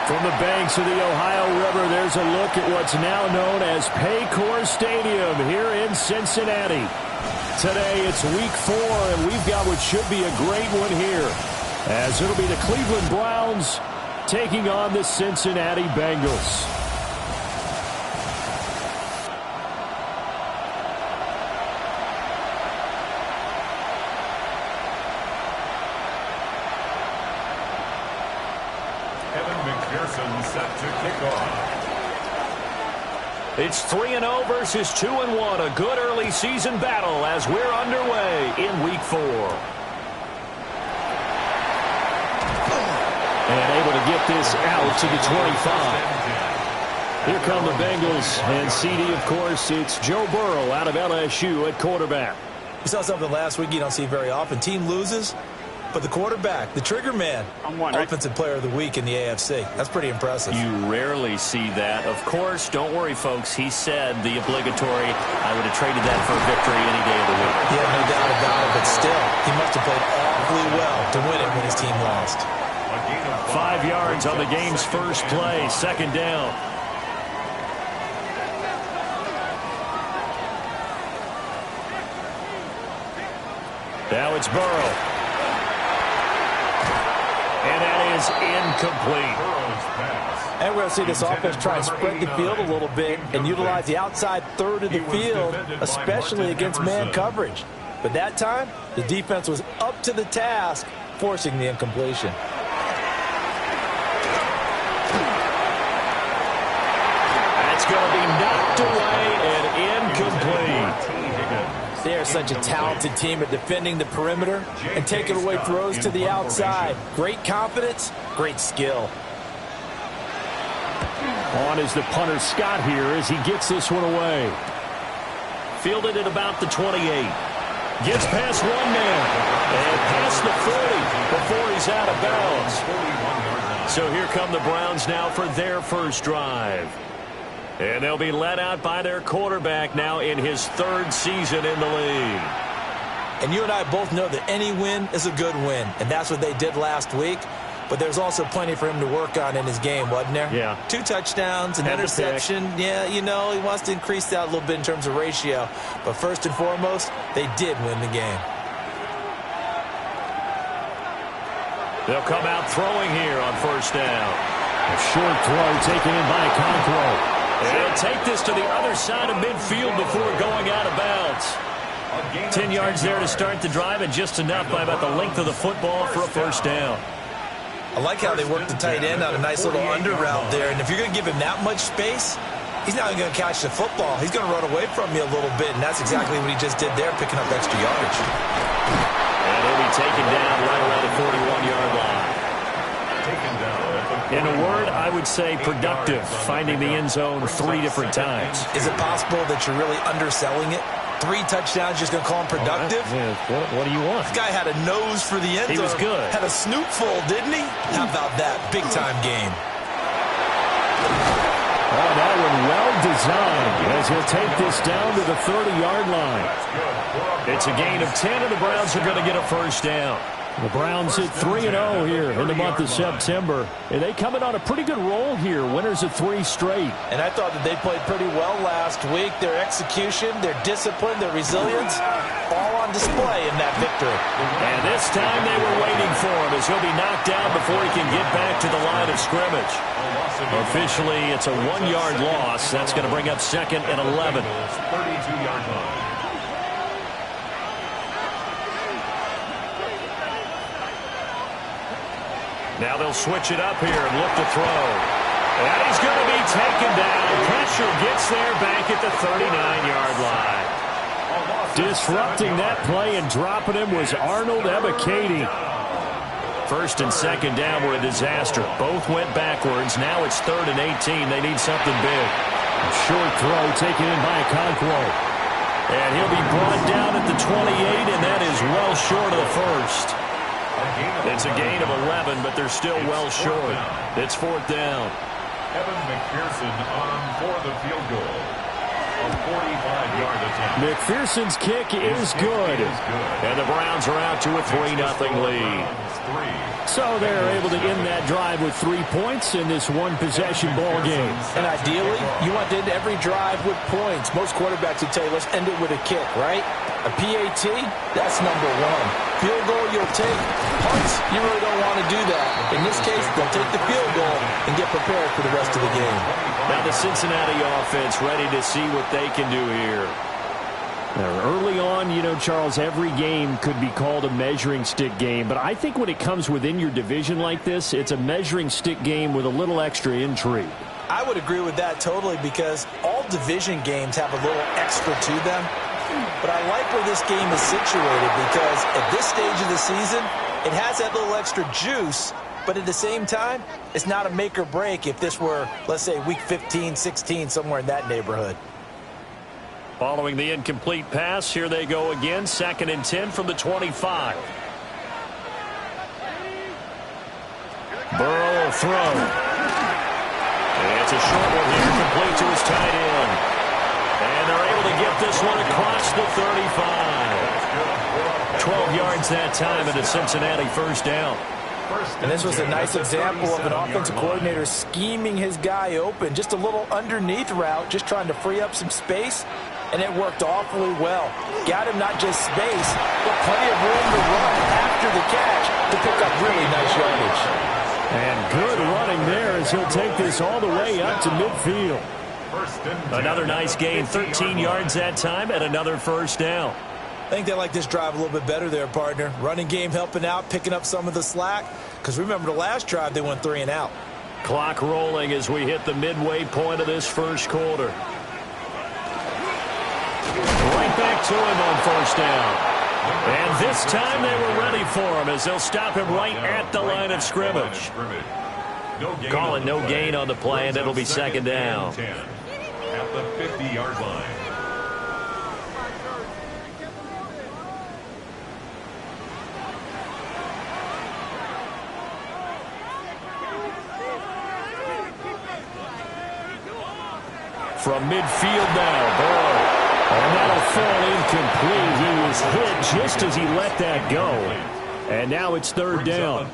From the banks of the Ohio River, there's a look at what's now known as Paycor Stadium here in Cincinnati. Today, it's week 4, and we've got what should be a great one here, as it'll be the Cleveland Browns taking on the Cincinnati Bengals. Set to kick off. It's 3-0 versus 2-1. A good early season battle as we're underway in week 4. And able to get this out to the 25. Here come the Bengals. And CD, of course, it's Joe Burrow out of LSU at quarterback. We saw something last week you don't see very often. Team loses, but the quarterback, the trigger man, offensive player of the week in the AFC. That's pretty impressive. You rarely see that. Of course, don't worry, folks. He said the obligatory, I would have traded that for a victory any day of the week. Yeah, no doubt about it, but still, he must have played awfully well to win it when his team lost. 5 yards on the game's first play, second down. Now it's Burrow. And that is incomplete. And we're going to see this offense try and spread the field a little bit and utilize the outside third of the field, especially against man coverage. But that time, the defense was up to the task, forcing the incompletion. That's going to be knocked away and incomplete. They are such a talented team at defending the perimeter and taking away throws to the outside. Great confidence, great skill. On is the punter Scott here as he gets this one away. Fielded at about the 28. Gets past one man and past the 40 before he's out of bounds. So here come the Browns now for their first drive. And they'll be let out by their quarterback now in his 3rd season in the league. And you and I both know that any win is a good win, and that's what they did last week. But there's also plenty for him to work on in his game, wasn't there? Yeah. 2 touchdowns, an interception. Yeah, you know, he wants to increase that a little bit in terms of ratio. But first and foremost, they did win the game. They'll come out throwing here on first down. A short throw taken in by Conquo. They'll take this to the other side of midfield before going out of bounds. 10 yards there to start the drive, and just enough by about the length of the football for a first down. I like how they work the tight end on a nice little under route there. And if you're going to give him that much space, he's not going to catch the football. He's going to run away from you a little bit, and that's exactly what he just did there, picking up extra yardage. And he'll be taken down right around the 41-yard line. In a word, I would say productive, finding the end zone 3 different times. Is it possible that you're really underselling it? 3 touchdowns, just going to call him productive? What do you want? This guy had a nose for the end zone. He was good. Had a snoot full, didn't he? How about that? Big-time game. Oh, that one well designed as he'll take this down to the 30-yard line. It's a gain of 10, and the Browns are going to get a first down. The Browns hit 3-0 here in the month of September. And they come in on a pretty good roll here. Winners of 3 straight. And I thought that they played pretty well last week. Their execution, their discipline, their resilience, all on display in that victory. And this time they were waiting for him as he'll be knocked down before he can get back to the line of scrimmage. Officially, it's a 1-yard loss. That's going to bring up 2nd and 11. 32-yard line. Now they'll switch it up here and look to throw. And he's going to be taken down. Pressure gets there back at the 39-yard line. Disrupting that play and dropping him was Arnold Ebiketie. 1st and 2nd down were a disaster. Both went backwards. Now it's 3rd and 18. They need something big. A short throw taken in by Conquo. And he'll be brought down at the 28, and that is well short of the first. It's a gain of 11, but they're still well short. It's 4th down. Evan McPherson on for the field goal. A 45-yard attempt. McPherson's kick is good. And the Browns are out to a 3-0 lead. So they're able to end that drive with 3 points in this one-possession ball game. And ideally, you want to end every drive with points. Most quarterbacks would tell you, let's end it with a kick, right? A PAT, that's number one. Field goal you'll take. Punts, you really don't want to do that. In this case, they'll take the field goal and get prepared for the rest of the game. Now the Cincinnati offense ready to see what they can do here. Now, early on, you know, Charles, every game could be called a measuring stick game. But I think when it comes within your division like this, it's a measuring stick game with a little extra intrigue. I would agree with that totally because all division games have a little extra to them. But I like where this game is situated because at this stage of the season, it has that little extra juice. But at the same time, it's not a make or break if this were, let's say, week 15, 16, somewhere in that neighborhood. Following the incomplete pass, here they go again. 2nd and 10 from the 25. Burrow will throw. It's a short one here, complete to his tight end. And they're able to get this one across the 35. 12 yards that time and a Cincinnati first down. And this was a nice example of an offensive coordinator scheming his guy open. Just a little underneath route, just trying to free up some space. And it worked awfully well. Got him not just space, but plenty of room to run after the catch to pick up really nice yardage. And good running there as he'll take this all the way up to midfield. Another nice gain, 13 yards that time, and another first down. I think they like this drive a little bit better there, partner. Running game helping out, picking up some of the slack. Because remember the last drive, they went 3 and out. Clock rolling as we hit the midway point of this first quarter. Right back to him on first down. And this time they were ready for him as they'll stop him right at the line of scrimmage. Calling no gain on the play, and it'll be 2nd down. At the 50-yard line. From midfield now, Burrow. And that'll fall incomplete. He was hit just as he let that go. And now it's 3rd down.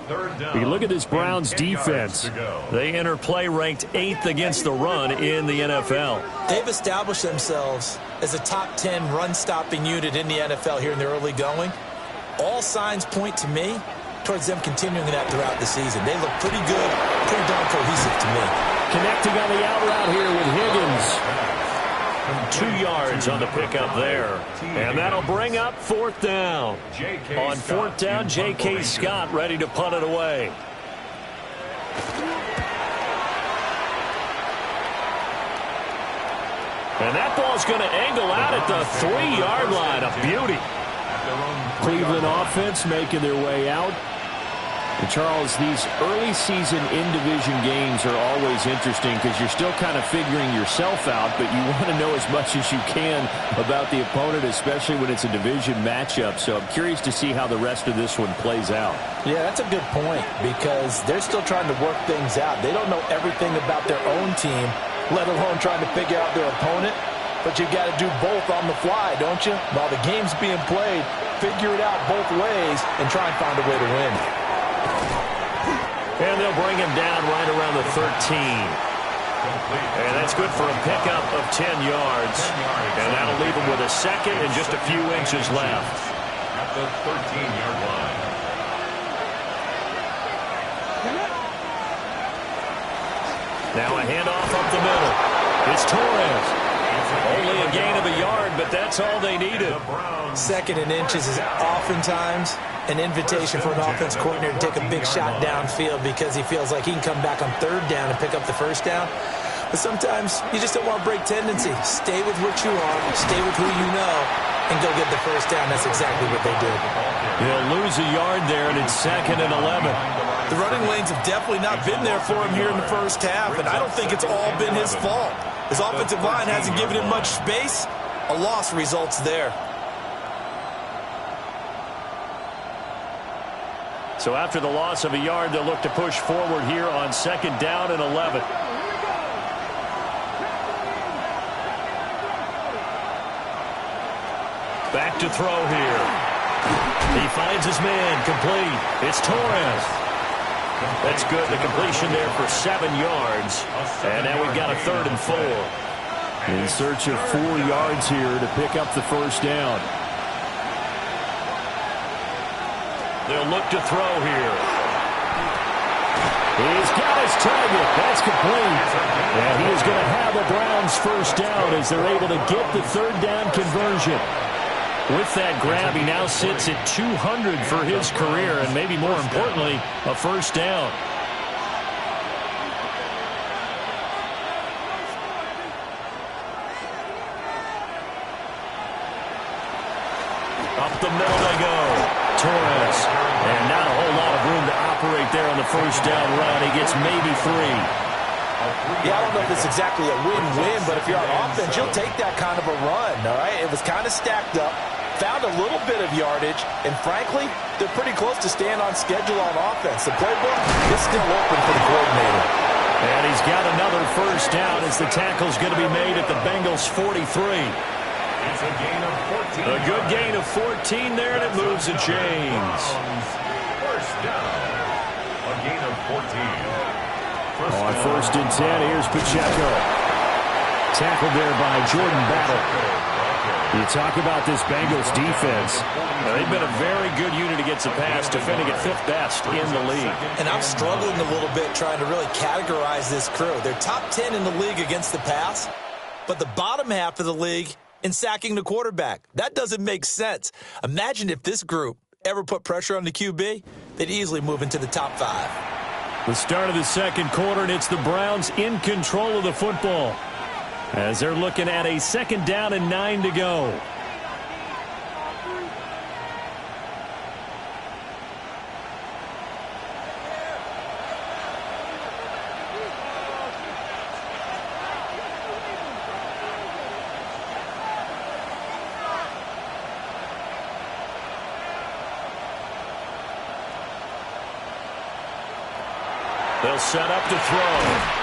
You look at this Browns defense. They enter play ranked 8th against the run in the NFL. They've established themselves as a top 10 run-stopping unit in the NFL here in the early going. All signs point to me towards them continuing that throughout the season. They look pretty good, pretty darn cohesive to me. Connecting on the out route here with Higgins. 2 yards on the pickup there. And that'll bring up 4th down. On 4th down, J.K. Scott ready to punt it away. And that ball's going to angle out at the 3-yard line. A beauty. Cleveland offense making their way out. And Charles, these early season in-division games are always interesting because you're still kind of figuring yourself out, but you want to know as much as you can about the opponent, especially when it's a division matchup. So I'm curious to see how the rest of this one plays out. Yeah, that's a good point because they're still trying to work things out. They don't know everything about their own team, let alone trying to figure out their opponent. But you got to do both on the fly, don't you? While the game's being played, figure it out both ways and try and find a way to win. And they'll bring him down right around the 13. And that's good for a pickup of 10 yards. And that'll leave him with a second and just a few inches left. At the 13-yard line. Now a handoff up the middle. It's Torres. Only a gain of a yard, but that's all they needed. 2nd and inches is oftentimes an invitation for an offense coordinator to take a big shot downfield because he feels like he can come back on 3rd down and pick up the first down. But sometimes you just don't want to break tendency. Stay with what you are, stay with who you know, and go get the first down. That's exactly what they did. They'll lose a yard there, and it's 2nd and 11. The running lanes have definitely not been there for him here in the first half, and I don't think it's all been his fault. His offensive line hasn't given him much space. A loss results there. So after the loss of a yard, they'll look to push forward here on 2nd down and 11. Back to throw here. He finds his man complete. It's Torres. That's good. The completion there for 7 yards. And now we've got a 3rd and 4. In search of 4 yards here to pick up the first down. They'll look to throw here. He's got his target. That's complete. And he is going to have the Browns first down as they're able to get the 3rd down conversion. With that grab, he now sits at 200 for his career, and maybe more importantly, a first down. Up the middle they go. Torres. And not a whole lot of room to operate there on the first down run. He gets maybe 3. Yeah, I don't know if it's exactly a win-win, but if you're on offense, you'll take that kind of a run, all right? It was kind of stacked up, found a little bit of yardage, and frankly, they're pretty close to staying on schedule on offense. The playbook is still open for the coordinator. And he's got another first down as the tackle's going to be made at the Bengals' 43. It's a gain of 14. A good gain of 14 there, and it moves the chains. First down. A gain of 14. On 1st and 10, here's Pacheco. Tackled there by Jordan Battle. You talk about this Bengals defense. They've been a very good unit against the pass, defending at 5th best in the league. And I'm struggling a little bit trying to really categorize this crew. They're top 10 in the league against the pass, but the bottom half of the league in sacking the quarterback. That doesn't make sense. Imagine if this group ever put pressure on the QB, they'd easily move into the top 5. The start of the second quarter, and it's the Browns in control of the football as they're looking at a 2nd down and 9 to go. They'll set up to throw.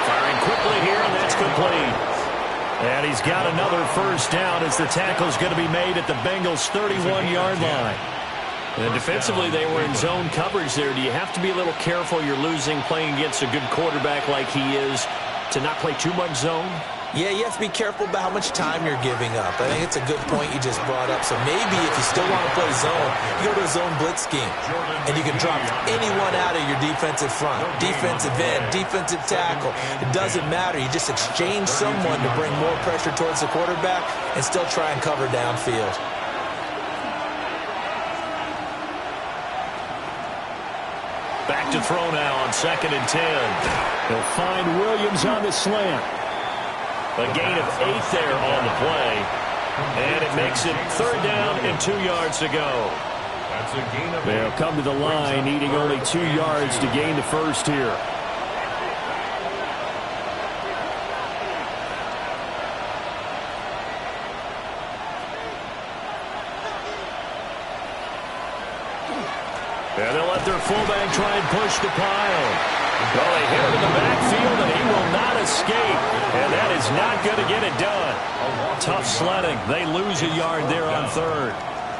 Firing quickly here, and that's complete. And he's got another first down as the tackle's going to be made at the Bengals' 31-yard line. And defensively, they were in zone coverage there. Do you have to be a little careful? You're losing playing against a good quarterback like he is to not play too much zone? Yeah, you have to be careful about how much time you're giving up. I think it's a good point you just brought up. So maybe if you still want to play zone, you go to a zone blitz scheme. And you can drop anyone out of your defensive front. Defensive end, defensive tackle. It doesn't matter. You just exchange someone to bring more pressure towards the quarterback and still try and cover downfield. Back to throw now on 2nd and 10. They'll find Williams on the slant. A gain of 8 there on the play. And it makes it 3rd down and 2 yards to go. That's a gain of 8. They'll come to the line, needing only 2 yards to gain the first here. And they'll let their fullback try and push the pile. Well, they hit him in the backfield, and he will not escape. And that is not going to get it done. Tough sledding. They lose a yard there on 3rd.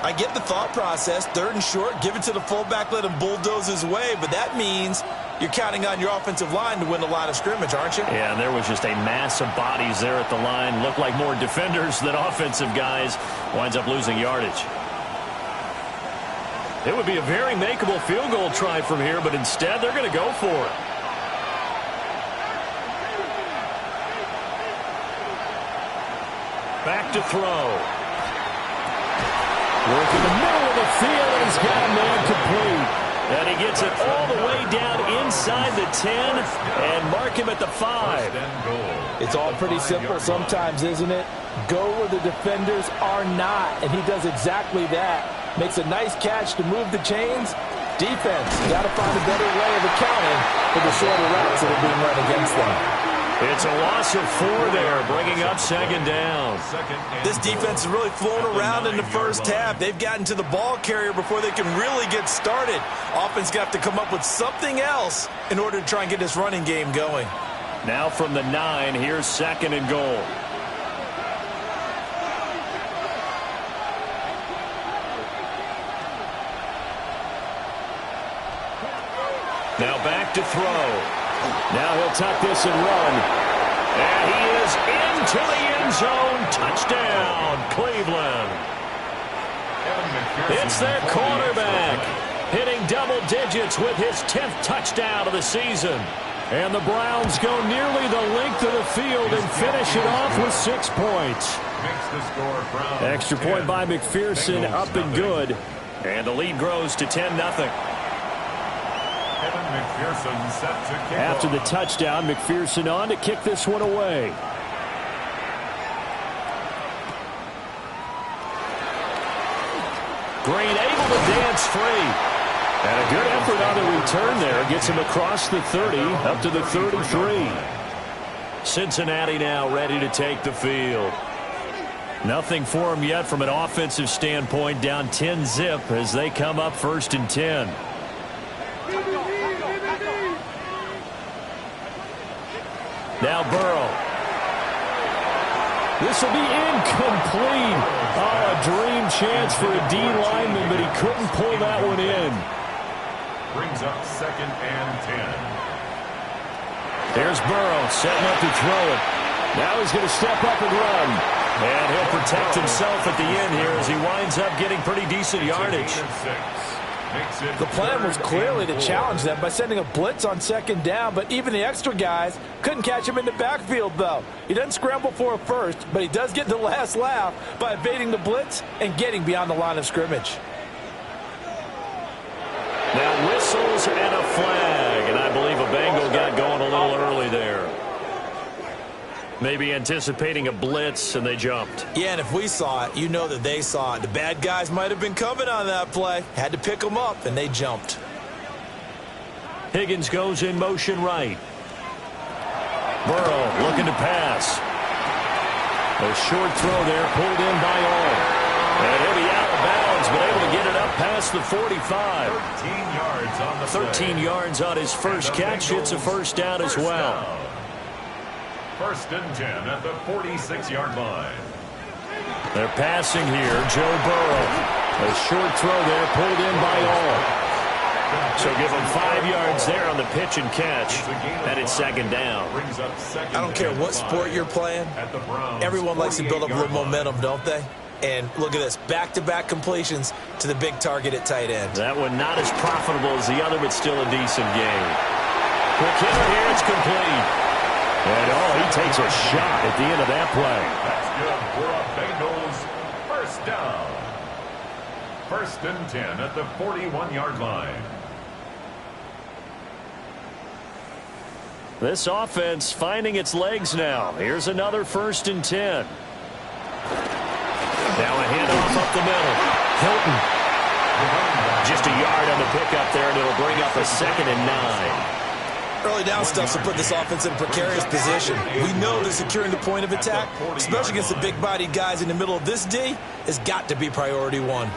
I get the thought process. 3rd and short, give it to the fullback, let him bulldoze his way. But that means you're counting on your offensive line to win the line of scrimmage, aren't you? Yeah, and there was just a mass of bodies there at the line. Looked like more defenders than offensive guys. Winds up losing yardage. It would be a very makeable field goal try from here, but instead they're going to go for it. Back to throw. Work in the middle of the field, and he's got a man complete. And he gets it all the way down inside the 10 and mark him at the 5. It's all pretty simple sometimes, isn't it? Go where the defenders are not, and he does exactly that. Makes a nice catch to move the chains. Defense, got to find a better way of accounting for the shorter routes that are being run against them. It's a loss of 4 there, bringing up 2nd down. This defense has really flown around in the first half. They've gotten to the ball carrier before they can really get started. Offense got to come up with something else in order to try and get this running game going. Now from the 9, here's 2nd and goal. Now back to throw. Now he'll tuck this and run. And he is into the end zone. Touchdown, Cleveland. It's their quarterback, hitting double digits with his 10th touchdown of the season. And the Browns go nearly the length of the field and finish it off with 6 points. Extra point by McPherson, up and good. And the lead grows to 10-0. After the touchdown, McPherson on to kick this one away. Green able to dance free. And a good effort on the return there. Gets him across the 30, up to the 33. Cincinnati now ready to take the field. Nothing for him yet from an offensive standpoint. Down 10-zip as they come up 1st and 10. Now Burrow. This will be incomplete. Oh, a dream chance for a D lineman, but he couldn't pull that one in. Brings up 2nd and 10. Here's Burrow setting up to throw it. Now he's going to step up and run. And he'll protect himself at the end here as he winds up getting pretty decent yardage. The plan was clearly to challenge them by sending a blitz on 2nd down, but even the extra guys couldn't catch him in the backfield, though. He doesn't scramble for a first, but he does get the last laugh by evading the blitz and getting beyond the line of scrimmage. Now whistles and a flag, and I believe a Bengal got going a little early there. Maybe anticipating a blitz, and they jumped. Yeah, and if we saw it, you know that they saw it. The bad guys might have been coming on that play. Had to pick them up, and they jumped. Higgins goes in motion right. Burrow looking to pass. A short throw there, pulled in by all. And he'll be out of bounds, but able to get it up past the 45. 13 yards on the 13 yards on his first catch. It's a first down as well. 1st and 10 at the 46-yard line. They're passing here. Joe Burrow. A short throw there, pulled in by all. So give him 5 yards there on the pitch and catch. And it's 2nd down. I don't care what sport you're playing. Everyone likes to build up a little momentum, don't they? And look at this, back-to-back completions to the big target at tight end. That one not as profitable as the other, but still a decent game. Quick hitter here, it's complete. And he takes a shot at the end of that play. That's good for a Bengals first down. 1st and 10 at the 41-yard line. This offense finding its legs now. Here's another 1st and 10. Now a handoff up the middle. Hilton. Just a yard on the pickup there, and it'll bring up a 2nd and 9. Early down stuff will put this offense in a precarious position. We know that securing the point of attack, especially against the big-bodied guys in the middle of this D, has got to be priority 1.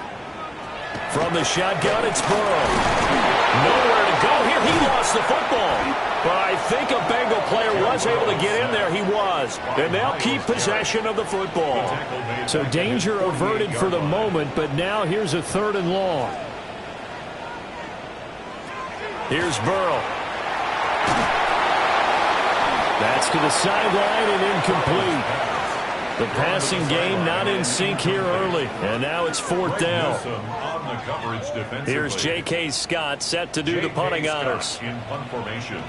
From the shotgun, it's Burrow. Nowhere to go here. He lost the football. But I think a Bengal player was able to get in there. He was. And they'll keep possession of the football. So danger averted for the moment, but now here's a 3rd and long. Here's Burrow. That's to the sideline and incomplete. The passing game not in sync here early. And now it's 4th down. Here's J.K. Scott set to do the punting honors. In punt formation.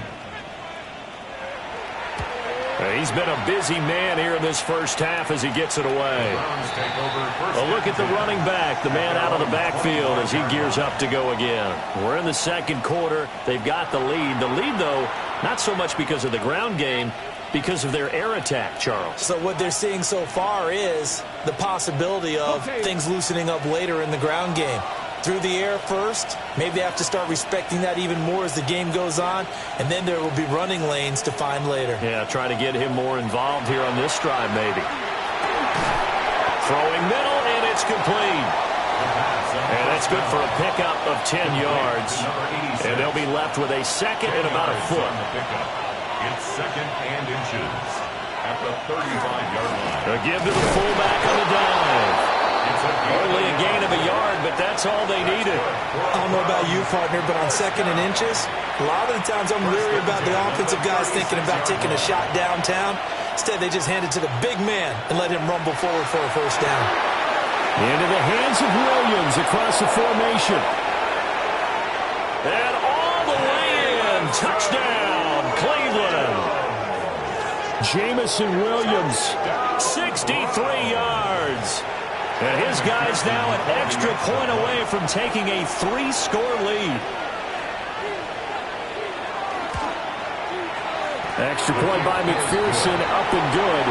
He's been a busy man here in this first half as he gets it away. A look at the running back, the man out of the backfield as he gears up to go again. We're in the 2nd quarter. They've got the lead. The lead, though, not so much because of the ground game, because of their air attack, Charles. So what they're seeing so far is the possibility of things loosening up later in the ground game. Through the air first, maybe they have to start respecting that even more as the game goes on, and then there will be running lanes to find later. Yeah, try to get him more involved here on this drive, maybe. Throwing middle, and it's complete. And that's good for a pickup of 10 yards. And they'll be left with a 2nd and about a foot. It's 2nd and inches at the 35-yard line. A give to the fullback on the dive. Only a gain of a yard, but that's all they needed. I don't know about you, partner, but on 2nd and inches, a lot of the times I'm leery about the offensive guys thinking about taking a shot downtown. Instead, they just hand it to the big man and let him rumble forward for a first down. Into the hands of Williams across the formation. And all the way in. Touchdown, Cleveland. Jameson Williams. 63 yards. And his guy's now an extra point away from taking a 3-score lead. Extra point by McPherson, up and good.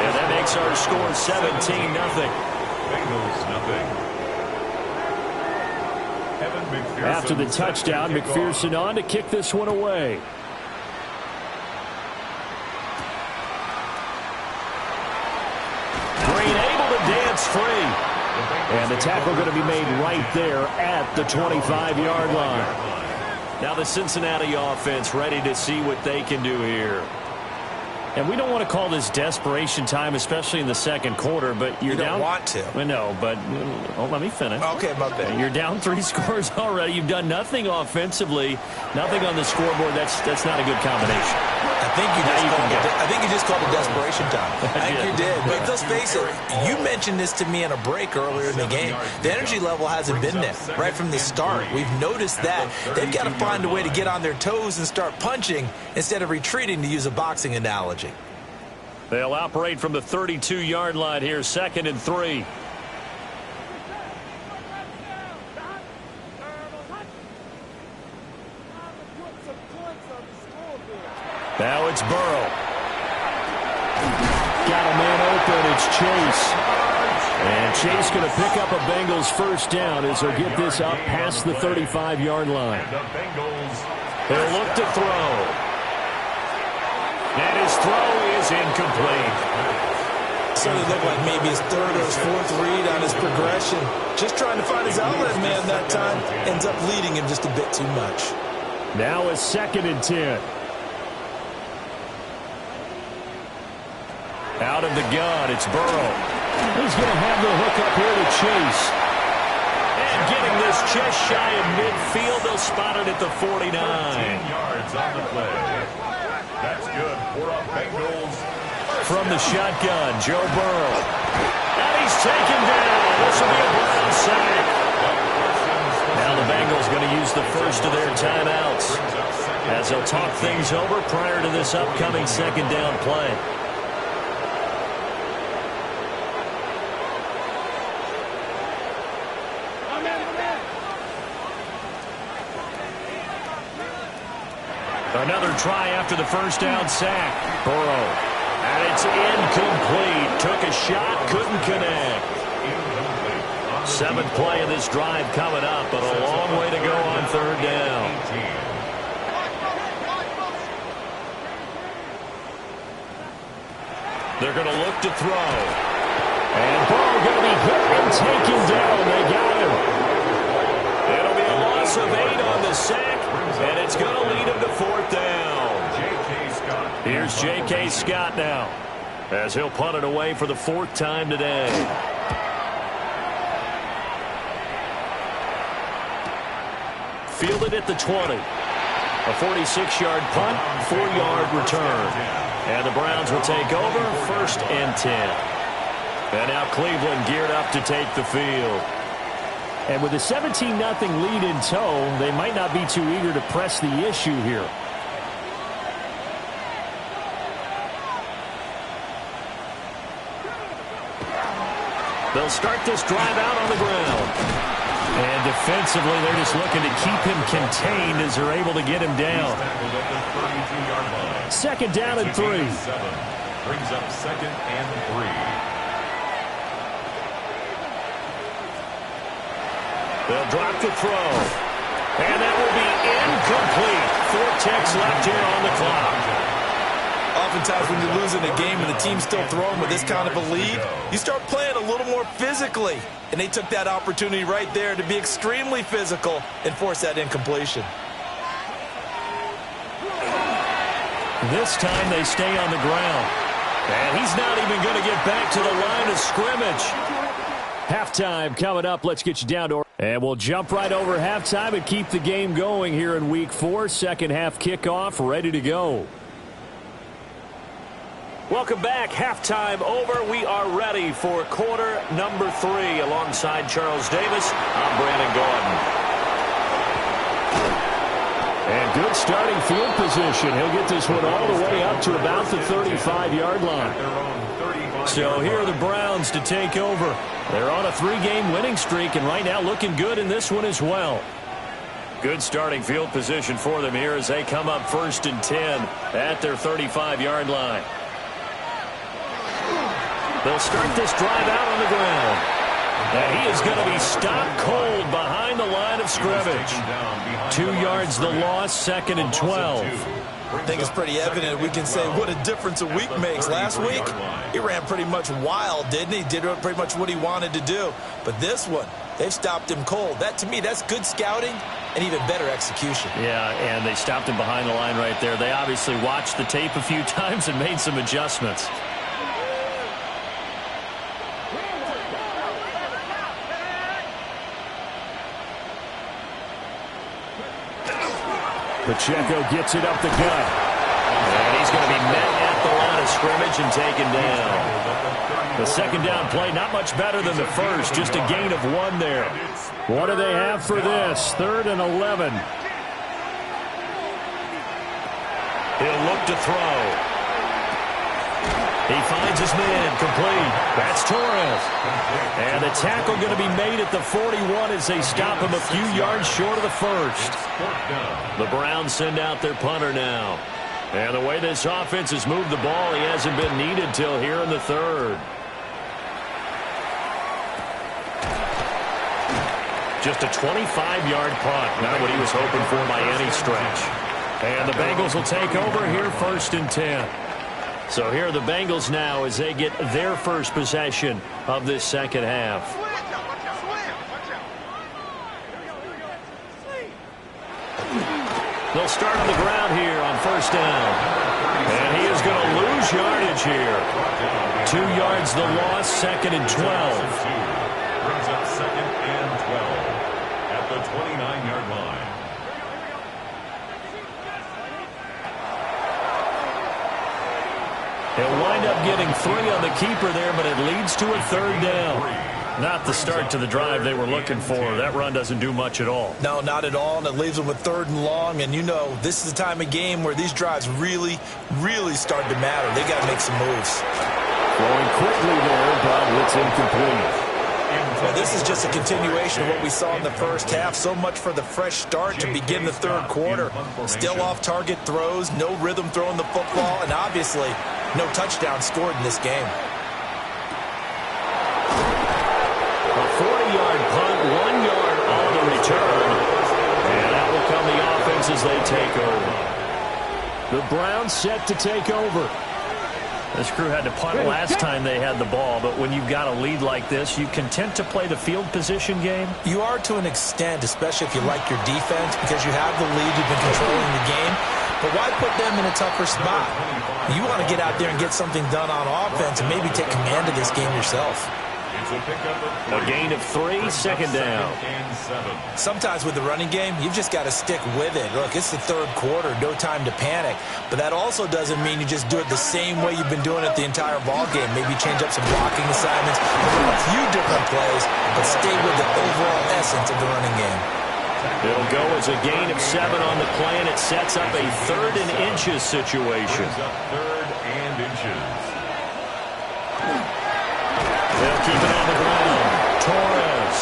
And that makes our score 17-0. Bengals, nothing. After the touchdown, McPherson on to kick this one away. Green able to dance free. And the tackle going to be made right there at the 25-yard line. Now the Cincinnati offense ready to see what they can do here. And we don't want to call this desperation time, especially in the second quarter, but you're down. You don't want to. Well, no, but let me finish. Okay, my bad. You're down 3 scores already. You've done nothing offensively, nothing on the scoreboard. That's not a good combination. I think you just called it desperation time. I think you did. But let's face it, you mentioned this to me in a break earlier in the game. The energy level hasn't been there right from the start. We've noticed that. They've got to find a way to get on their toes and start punching instead of retreating, to use a boxing analogy. They'll operate from the 32-yard line here, 2nd and 3. Now it's Burrow. Got a man open. It's Chase. And Chase going to pick up a Bengals first down as he'll get this up past the 35-yard line. They'll look to throw. And his throw is incomplete. Certainly looked like maybe his 3rd or his 4th read on his progression. Just trying to find his outlet man that time. Ends up leading him just a bit too much. Now it's 2nd and 10. Out of the gun, it's Burrow. He's going to have the hook up here to Chase. And getting this just shy of midfield, they'll spot it at the 49. 13 yards on the play. That's good for a Bengals. From the shotgun, Joe Burrow. And he's taken down. This will be a Brown sack. Now the Bengals going to use the first of their timeouts as they'll talk things over prior to this upcoming 2nd down play. Another try after the first down sack. Burrow. And it's incomplete. Took a shot, couldn't connect. 7th play of this drive coming up, but a long way to go on 3rd down. They're going to look to throw. And Burrow going to be hit and taken down. They got him. It'll be a loss of 8 on the sack, and it's going to lead him to 4th down. Here's J.K. Scott now, as he'll punt it away for the 4th time today. Fielded at the 20. A 46-yard punt, 4-yard return. And the Browns will take over, 1st and 10. And now Cleveland geared up to take the field. And with a 17-0 lead in tow, they might not be too eager to press the issue here. They'll start this drive out on the ground. And defensively, they're just looking to keep him contained as they're able to get him down. 2nd down and 3. Brings up 2nd and 3. They'll drop the throw. And that will be incomplete. 4 ticks left here on the clock. Oftentimes when you're losing a game and the team's still throwing with this kind of a lead, you start playing a little more physically. And they took that opportunity right there to be extremely physical and force that incompletion. This time they stay on the ground. And he's not even going to get back to the line of scrimmage. Halftime coming up. Let's get you down to and we'll jump right over halftime and keep the game going here in Week 4. Second half kickoff ready to go. Welcome back. Halftime over. We are ready for quarter number 3. Alongside Charles Davis, I'm Brandon Gaudin. And good starting field position. He'll get this one all the way up to about the 35-yard line. So here are the Browns to take over. They're on a 3-game winning streak, and right now looking good in this one as well. Good starting field position for them here as they come up 1st and 10 at their 35-yard line. They'll start this drive out on the ground. And he is going to be stopped cold behind the line of scrimmage. 2 yards the loss, 2nd and 12. I think it's pretty evident we can say what a difference a week makes. Last week, he ran pretty much wild, didn't he? Did pretty much what he wanted to do. But this one, they've stopped him cold. That, to me, that's good scouting and even better execution. Yeah, and they stopped him behind the line right there. They obviously watched the tape a few times and made some adjustments. Pacheco gets it up the gut. And he's going to be met at the line of scrimmage and taken down. The second down play, not much better than the first, just a gain of 1 there. What do they have for this? 3rd and 11. He'll look to throw. He finds his man, complete. That's Torres. And the tackle going to be made at the 41 as they stop him a few yards short of the first. The Browns send out their punter now. And the way this offense has moved the ball, he hasn't been needed till here in the 3rd. Just a 25-yard punt. Not what he was hoping for by any stretch. And the Bengals will take over here 1st and 10. So here are the Bengals now as they get their first possession of this second half. They'll start on the ground here on 1st down. And he is going to lose yardage here. 2 yards the loss, 2nd and 12. Brings up 2nd and 12 at the 29-yard line. He'll wind up getting 3 on the keeper there, but it leads to a 3rd down. Not the start to the drive they were looking for. That run doesn't do much at all. No, not at all, and it leaves them with 3rd and long. And, you know, this is the time of game where these drives really, really start to matter. They got to make some moves. Going quickly there, but it's incomplete. Well, this is just a continuation of what we saw in the first half. So much for the fresh start to begin the 3rd quarter. Still off-target throws, no rhythm throwing the football, and obviously no touchdown scored in this game. A 40-yard punt, 1 yard on the return. And out will come the offense as they take over. The Browns set to take over. This crew had to punt last time they had the ball, but when you've got a lead like this, you content to play the field position game? You are to an extent, especially if you like your defense, because you have the lead, you've been controlling the game. But why put them in a tougher spot? You want to get out there and get something done on offense and maybe take command of this game yourself. A gain of 3, 2nd down. Sometimes with the running game, you've just got to stick with it. Look, it's the 3rd quarter, no time to panic. But that also doesn't mean you just do it the same way you've been doing it the entire ball game. Maybe change up some blocking assignments, run a few different plays, but stay with the overall essence of the running game. It'll go as a gain of 7 on the play, and it sets up a 3rd and inches situation. 3rd and inches. They'll keep it on the ground. Torres.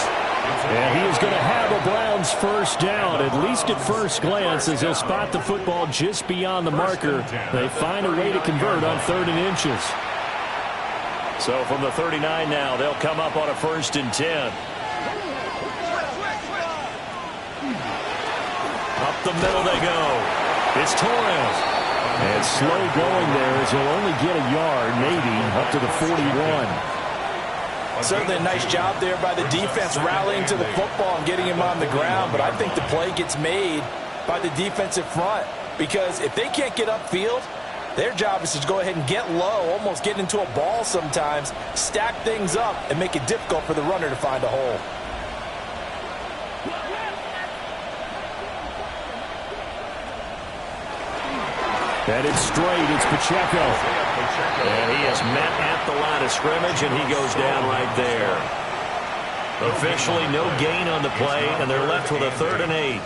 And he is going to have a Browns 1st down, at least at first glance, as he'll spot the football just beyond the marker. They find a way to convert on 3rd and inches. So from the 39 now, they'll come up on a 1st and 10. Up the middle they go. It's Torres. And slow going there as he'll only get a yard, maybe, up to the 41. Certainly a nice job there by the defense rallying to the football and getting him on the ground, but I think the play gets made by the defensive front, because if they can't get upfield, Their job is to go ahead and get low, almost get into a ball sometimes, stack things up, and make it difficult for the runner to find a hole. And it's straight. It's Pacheco. And he is met at the line of scrimmage, and he goes down right there. Officially, no gain on the play, and they're left with a 3rd and 8.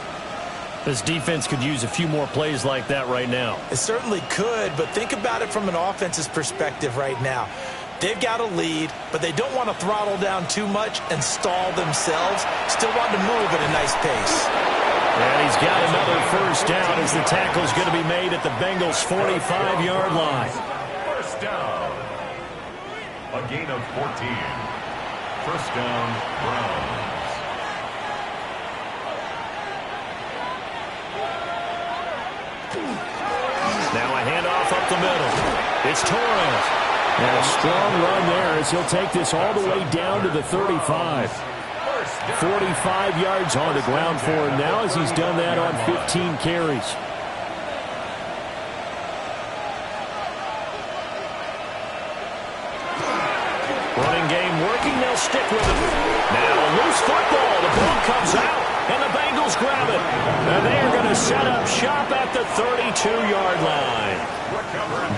This defense could use a few more plays like that right now. It certainly could, but think about it from an offense's perspective right now. They've got a lead, but they don't want to throttle down too much and stall themselves. Still want to move at a nice pace. And he's got another first down as the tackle's going to be made at the Bengals' 45-yard line. First down. A gain of 14. First down, Browns. Now a handoff up the middle. It's Torres. And a strong run there as he'll take this all the way down to the 35. 45 yards on the ground for him now as he's done that on 15 carries. Running game working. They'll stick with it. Now a loose football. The ball comes out, and the Bengals grab it. And they're going to set up shop at the 32-yard line.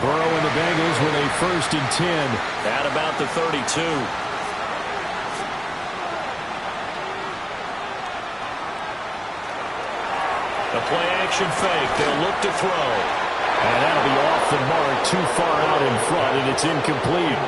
Burrow and the Bengals with a 1st and 10. At about the 32. The play-action fake. They'll look to throw. And that'll be off the mark, too far out in front, and it's incomplete.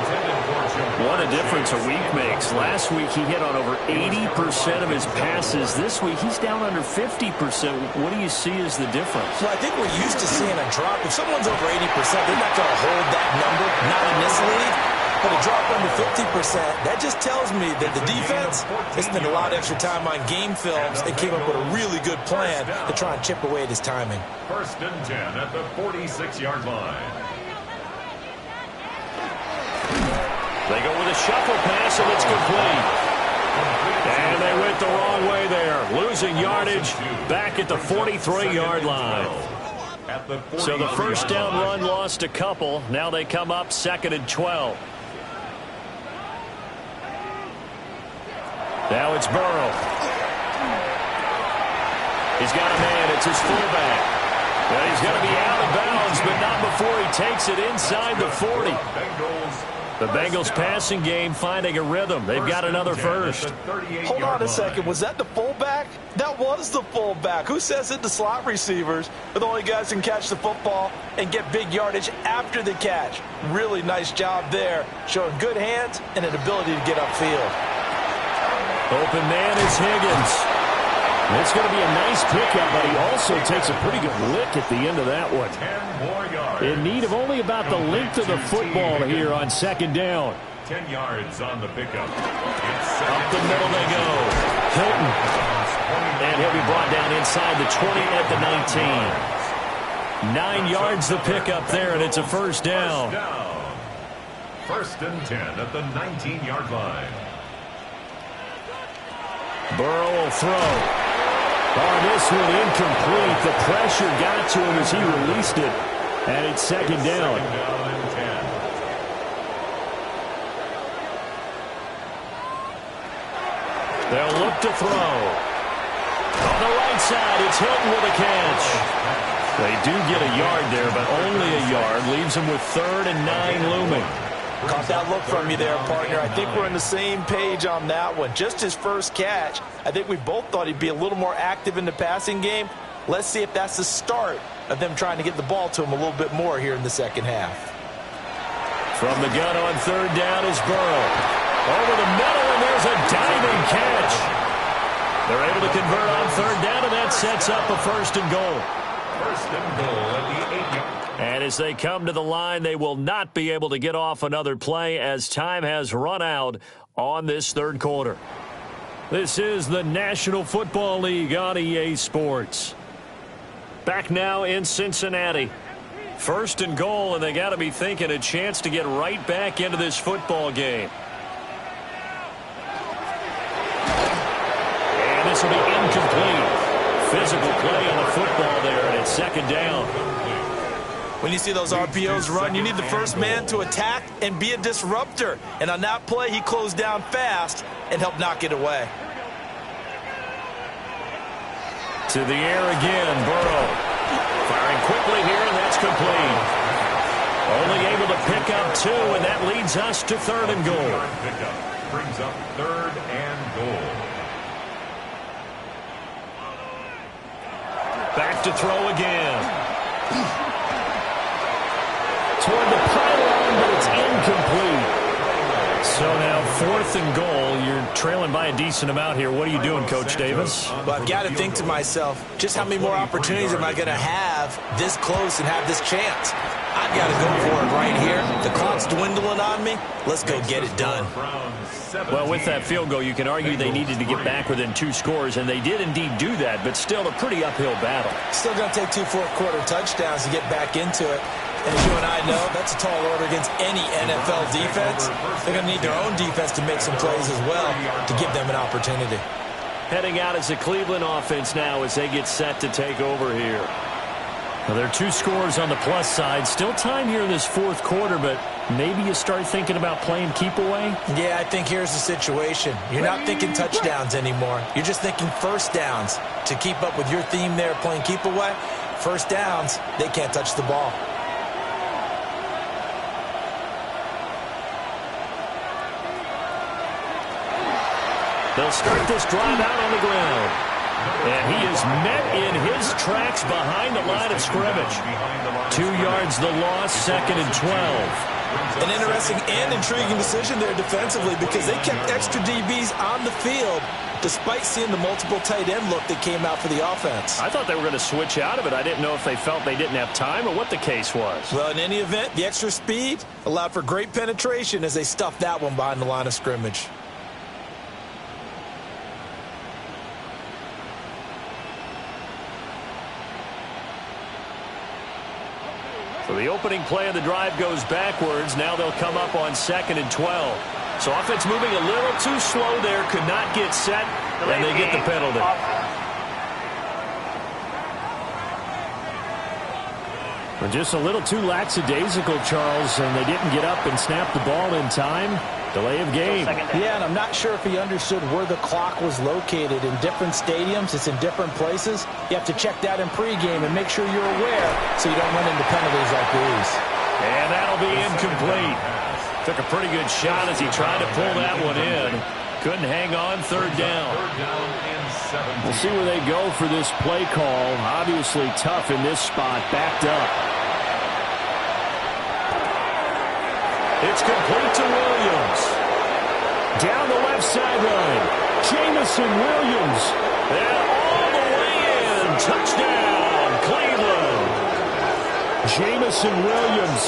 What a difference a week makes. Last week he hit on over 80% of his passes. This week he's down under 50%. What do you see as the difference? Well, I think we're used to seeing a drop. If someone's over 80%, they're not going to hold that number, not in this league. But a drop under 50%, that just tells me that the defense has spent a lot of extra time on game films and came up with a really good plan to try and chip away at his timing. 1st and 10 at the 46-yard line. They go with a shuffle pass, and it's complete. And they went the wrong way there. Losing yardage back at the 43-yard line. So the first down run lost a couple. Now they come up 2nd and 12. Now it's Burrow. He's got a man. It's his fullback. Well, he's going to be out of bounds, but not before he takes it inside the 40. The Bengals passing game finding a rhythm. They've got another first. Hold on a second. Was that the fullback? That was the fullback. Who says it? The slot receivers are the only guys who can catch the football and get big yardage after the catch. Really nice job there, showing good hands and an ability to get upfield. Open man is Higgins. It's going to be a nice pickup, but he also takes a pretty good lick at the end of that one. 10 more yards. In need of only about the length of the football here on 2nd down. 10 yards on the pickup. Up the middle they go. Hilton. And he'll be brought down inside the 20 at the 19. 9 yards the pickup there, and it's a first down. 1st and 10 at the 19-yard line. Burrow will throw. Oh, this one incomplete. The pressure got to him as he released it. And it's 2nd down. 2nd down and 10. They'll look to throw. On the right side, it's Hilton with a catch. They do get a yard there, but only a yard. Leaves them with 3rd and 9 looming. Caught that look from you there, partner. I think we're on the same page on that one. Just his first catch. I think we both thought he'd be a little more active in the passing game. Let's see if that's the start of them trying to get the ball to him a little bit more here in the second half. From the gun on 3rd down is Burrow. Over the middle, and there's a diving catch. They're able to convert on 3rd down, and that sets up a 1st and goal. 1st and goal at the 8-yard. And as they come to the line, they will not be able to get off another play as time has run out on this 3rd quarter. This is the National Football League on EA Sports. Back now in Cincinnati. 1st and goal, and they got to be thinking a chance to get right back into this football game. And this will be incomplete. Physical play on the football there, and it's 2nd down. When you see those RPOs run, you need the first man to attack and be a disruptor. And on that play, he closed down fast and helped knock it away. To the air again, Burrow. Firing quickly here, and that's complete. Only able to pick up 2, and that leads us to 3rd and goal. Pickup brings up 3rd and goal. Back to throw again. Toward the pylon, but it's incomplete. So now 4th and goal. You're trailing by a decent amount here. What are you doing, Coach Davis? Well, I've got to think to myself, just how many more opportunities am I going to have this close and have this chance? I've got to go for it right here. The clock's dwindling on me. Let's go get it done. Well, with that field goal, you can argue they needed to get back within 2 scores, and they did indeed do that, but still a pretty uphill battle. Still going to take 2 fourth-quarter touchdowns to get back into it. And as you and I know, that's a tall order against any NFL defense. They're going to need their own defense to make some plays as well to give them an opportunity. Heading out as a Cleveland offense now as they get set to take over here. Well, there are 2 scores on the plus side. Still time here in this 4th quarter, but maybe you start thinking about playing keep away? Yeah, I think here's the situation. You're not thinking touchdowns anymore. You're just thinking first downs. To keep up with your theme there playing keep away, first downs, they can't touch the ball. They'll start this drive out on the ground. And he is met in his tracks behind the line of scrimmage. 2 yards the loss, 2nd and 12. An interesting and intriguing decision there defensively because they kept extra DBs on the field despite seeing the multiple tight end look that came out for the offense. I thought they were going to switch out of it. I didn't know if they felt they didn't have time or what the case was. Well, in any event, the extra speed allowed for great penetration as they stuffed that one behind the line of scrimmage. So the opening play of the drive goes backwards. Now they'll come up on 2nd and 12. So offense moving a little too slow there. Could not get set, and they get the penalty. Well, just a little too lackadaisical, Charles, and they didn't get up and snap the ball in time. Delay of game. Yeah, and I'm not sure if he understood where the clock was located. In different stadiums, it's in different places. You have to check that in pregame and make sure you're aware so you don't run into penalties like these. And that'll be incomplete. Took a pretty good shot as he tried to pull that one in. Couldn't hang on, 3rd down. We'll see where they go for this play call. Obviously tough in this spot, backed up. It's complete to Williams. Down the left sideline. Jamison Williams. And all the way in. Touchdown, Cleveland. Jamison Williams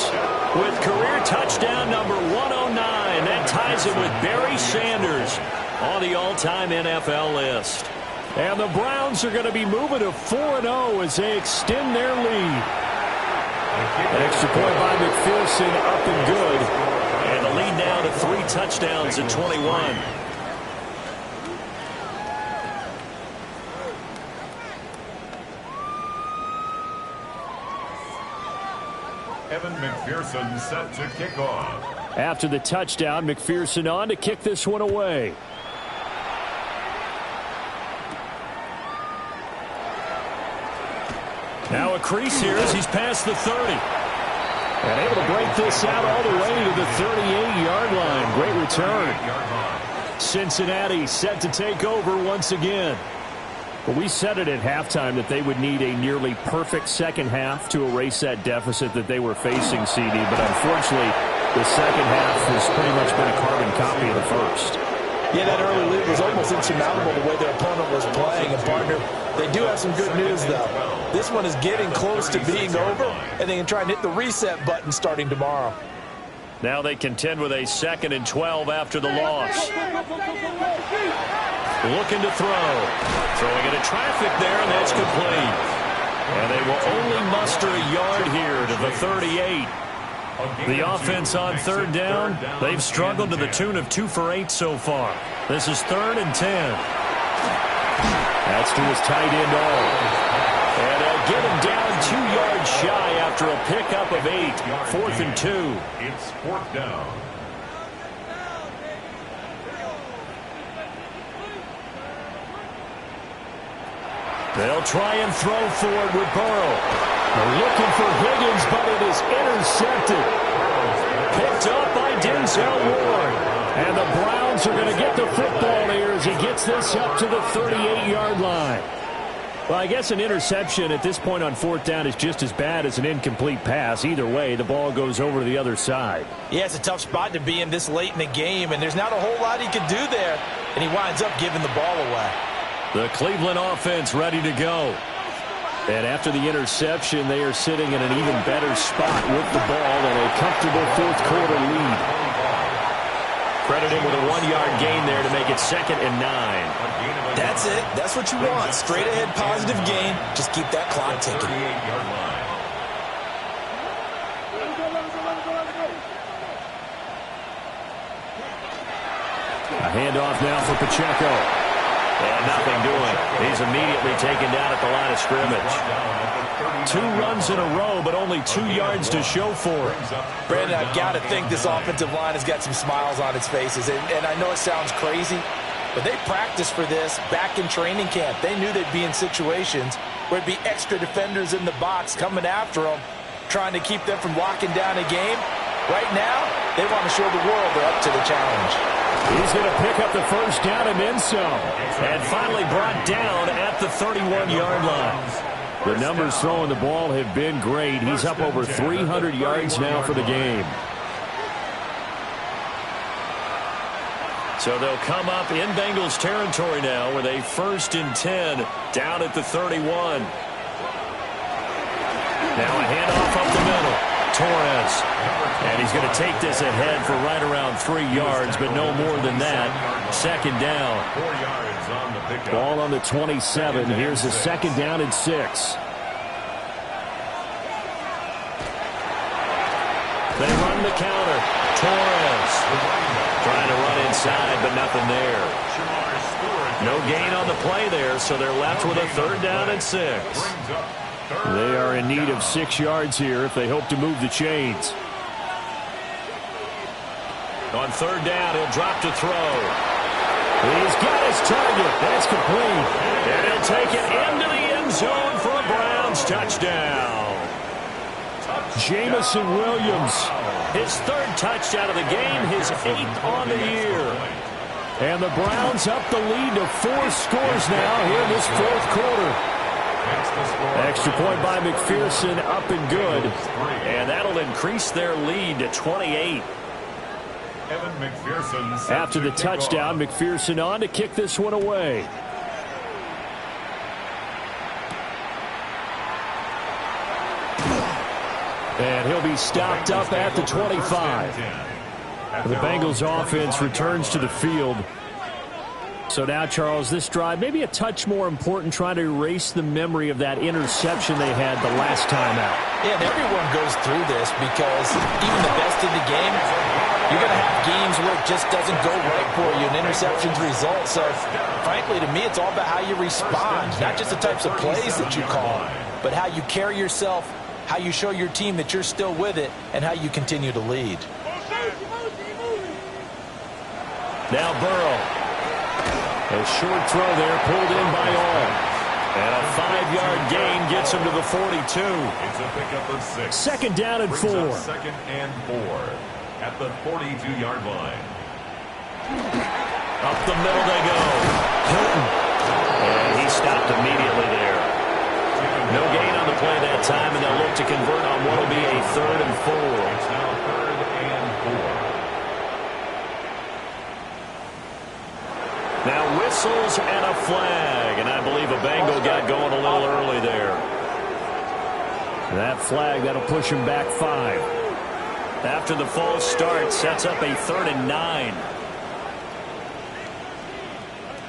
with career touchdown number 109. That ties him with Barry Sanders on the all-time NFL list. And the Browns are going to be moving to 4-0 as they extend their lead. An extra point by McPherson, up and good. And the lead now to 3 touchdowns at 21. Evan McPherson set to kick off. After the touchdown, McPherson on to kick this one away. Now a crease here as he's past the 30. And able to break this out all the way to the 38-yard line. Great return. Cincinnati set to take over once again. Well, we said it at halftime that they would need a nearly perfect second half to erase that deficit that they were facing, CD. But unfortunately, the second half has pretty much been a carbon copy of the first. Yeah, that early lead was almost insurmountable the way their opponent was playing. And, partner, they do have some good news, though. This one is getting close to being over, and they can try and hit the reset button starting tomorrow. Now they contend with a 2nd and 12 after the loss. Looking to throw. Throwing into traffic there, and that's complete. And they will only muster a yard here to the 38. The offense on 3rd down, they've struggled to the tune of 2 for 8 so far. This is 3rd and 10. That's to his tight end all. And they'll get him down 2 yards shy after a pickup of 8. 4th and 2. It's 4th down. They'll try and throw for it with Burrow. They're looking for Higgins, but it is intercepted. Picked up by Denzel Ward. And the Browns are going to get the football here as he gets this up to the 38-yard line. Well, I guess an interception at this point on 4th down is just as bad as an incomplete pass. Either way, the ball goes over to the other side. Yeah, it's a tough spot to be in this late in the game, and there's not a whole lot he could do there. And he winds up giving the ball away. The Cleveland offense ready to go. And after the interception, they are sitting in an even better spot with the ball and a comfortable 4th quarter lead. Credit him with a 1-yard gain there to make it 2nd and 9. That's it. That's what you want. Straight ahead positive gain. Just keep that clock ticking. A handoff now for Pacheco. And nothing doing. He's immediately taken down at the line of scrimmage. 2 runs in a row, but only 2 yards to show for it. Brandon, I've got to think this offensive line has got some smiles on its faces. And I know it sounds crazy, but they practiced for this back in training camp. They knew they'd be in situations where it'd be extra defenders in the box coming after them, trying to keep them from locking down a game. Right now, they want to show the world they're up to the challenge. He's going to pick up the 1st down and then some. And finally brought down at the 31-yard line. The numbers throwing the ball have been great. He's up over 300 yards now for the game. So they'll come up in Bengals territory now with a 1st and 10 down at the 31. Now a handoff up the middle. Torres. And he's going to take this ahead for right around 3 yards, but no more than that. 2nd down. 4 yards on the pickup. Ball on the 27. Here's a 2nd down and 6. They run the counter. Torres trying to run inside, but nothing there. No gain on the play there, so they're left with a 3rd down and 6. They are in need of 6 yards here if they hope to move the chains. On 3rd down, he'll drop to throw. He's got his target. That's complete. And he'll take it into the end zone for a Browns touchdown. Jameson Williams, his 3rd touchdown of the game, his 8th on the year. And the Browns up the lead to 4 scores now here in this 4th quarter. Extra point by McPherson, up and good. And that'll increase their lead to 28. After the touchdown, McPherson on to kick this one away. And he'll be stopped up at the 25. The Bengals offense returns to the field. So now, Charles, this drive, maybe a touch more important, trying to erase the memory of that interception they had the last time out. Yeah, and everyone goes through this because even the best in the game, you're going to have games where it just doesn't go right for you, and interceptions result. So, frankly, to me, it's all about how you respond, not just the types of plays that you call, but how you carry yourself, how you show your team that you're still with it, and how you continue to lead. Now Burrow. A short throw there, pulled in by all. And a 5-yard gain gets him to the 42. It's a pickup of 6. 2nd down and 4. 2nd and 4 at the 42-yard line. Up the middle they go. Hilton. And he stopped immediately there. No gain on the play that time, and they'll look to convert on what will be a 3rd and 4. It's now 3rd and 4. Now whistles and a flag, and I believe a Bengal got going a little early there. That flag, that'll push him back 5. After the false start, sets up a 3rd and 9.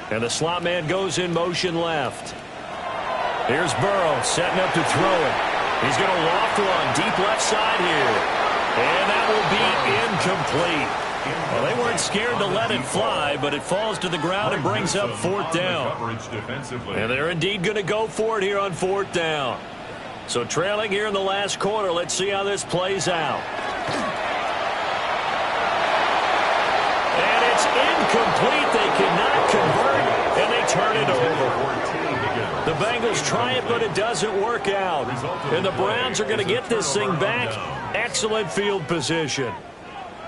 And the slot man goes in motion left. Here's Burrow setting up to throw it. He's going to loft one deep left side here. And that will be incomplete. Well, they weren't scared to let it fly, but it falls to the ground and brings up 4th down. And they're indeed going to go for it here on 4th down. So trailing here in the last quarter. Let's see how this plays out. And it's incomplete. They cannot convert, and they turn it over. The Bengals try it, but it doesn't work out. And the Browns are going to get this thing back. Excellent field position.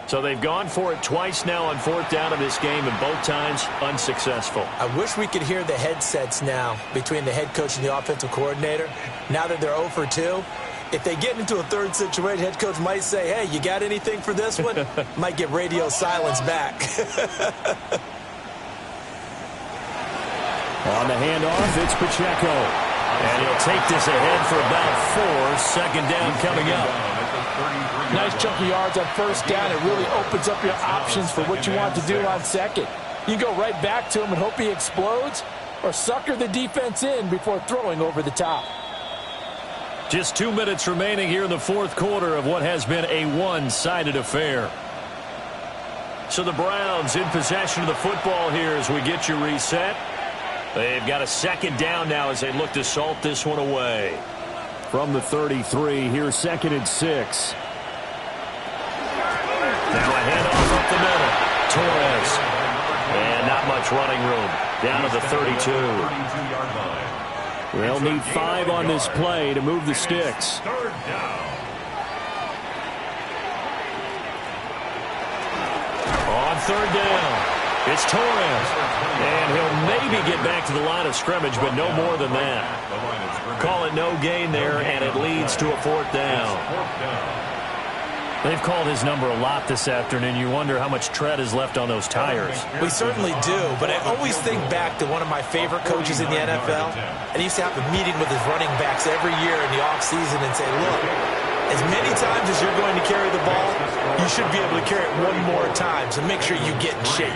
So they've gone for it twice now on fourth down in this game, and both times unsuccessful. I wish we could hear the headsets now between the head coach and the offensive coordinator. Now that they're 0 for 2, if they get into a third situation, head coach might say, hey, you got anything for this one? Might get radio silence back. On the handoff, it's Pacheco. And he'll take this ahead for about 4. Second down coming up. Nice chunk of yards on first down. It really opens up your options for what you want to do on second. You go right back to him and hope he explodes, or sucker the defense in before throwing over the top. Just 2 minutes remaining here in the fourth quarter of what has been a one-sided affair. So the Browns in possession of the football here as we get you reset. They've got a second down now as they look to salt this one away. From the 33, here's 2nd and 6. Now a handoff up the middle. Torres. And not much running room. Down to the 32. They'll need 5 on this play to move the sticks. Third down. On third down, it's Torres. And he'll maybe get back to the line of scrimmage, but no more than that. Call it no gain there, and it leads to a fourth down. They've called his number a lot this afternoon. You wonder how much tread is left on those tires. We certainly do, but I always think back to one of my favorite coaches in the NFL. And he used to have a meeting with his running backs every year in the offseason and say, look, as many times as you're going to carry the ball, you should be able to carry it one more time, so make sure you get in shape.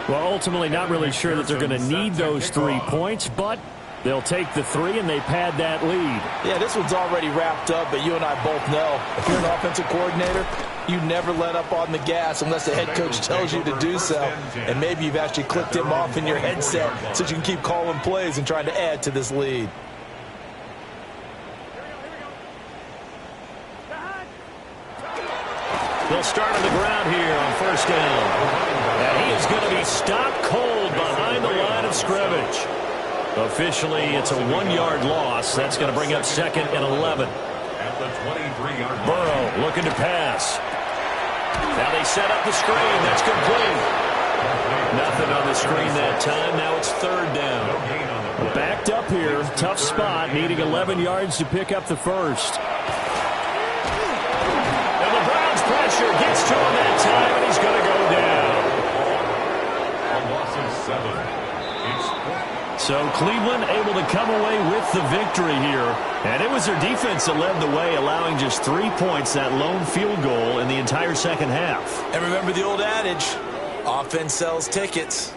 Well, ultimately not really sure that they're going to need those 3 points, but they'll take the 3 and they pad that lead. Yeah, this one's already wrapped up, but you and I both know if you're an offensive coordinator, you never let up on the gas unless the head coach tells you to do so. And maybe you've actually clicked him off in your headset so you can keep calling plays and trying to add to this lead. They'll start on the ground here on first down. And he is going to be stopped cold behind the line of scrimmage. Officially, it's a 1-yard loss. That's going to bring up 2nd and 11. At the 23-yard line. Burrow looking to pass. Now they set up the screen. That's complete. Nothing on the screen that time. Now it's third down. Backed up here. Tough spot. Needing 11 yards to pick up the first. And the Browns pressure gets to him that time, and he's going to go down. A loss of 7. So Cleveland able to come away with the victory here. And it was their defense that led the way, allowing just 3 points, that lone field goal in the entire second half. And remember the old adage, offense sells tickets.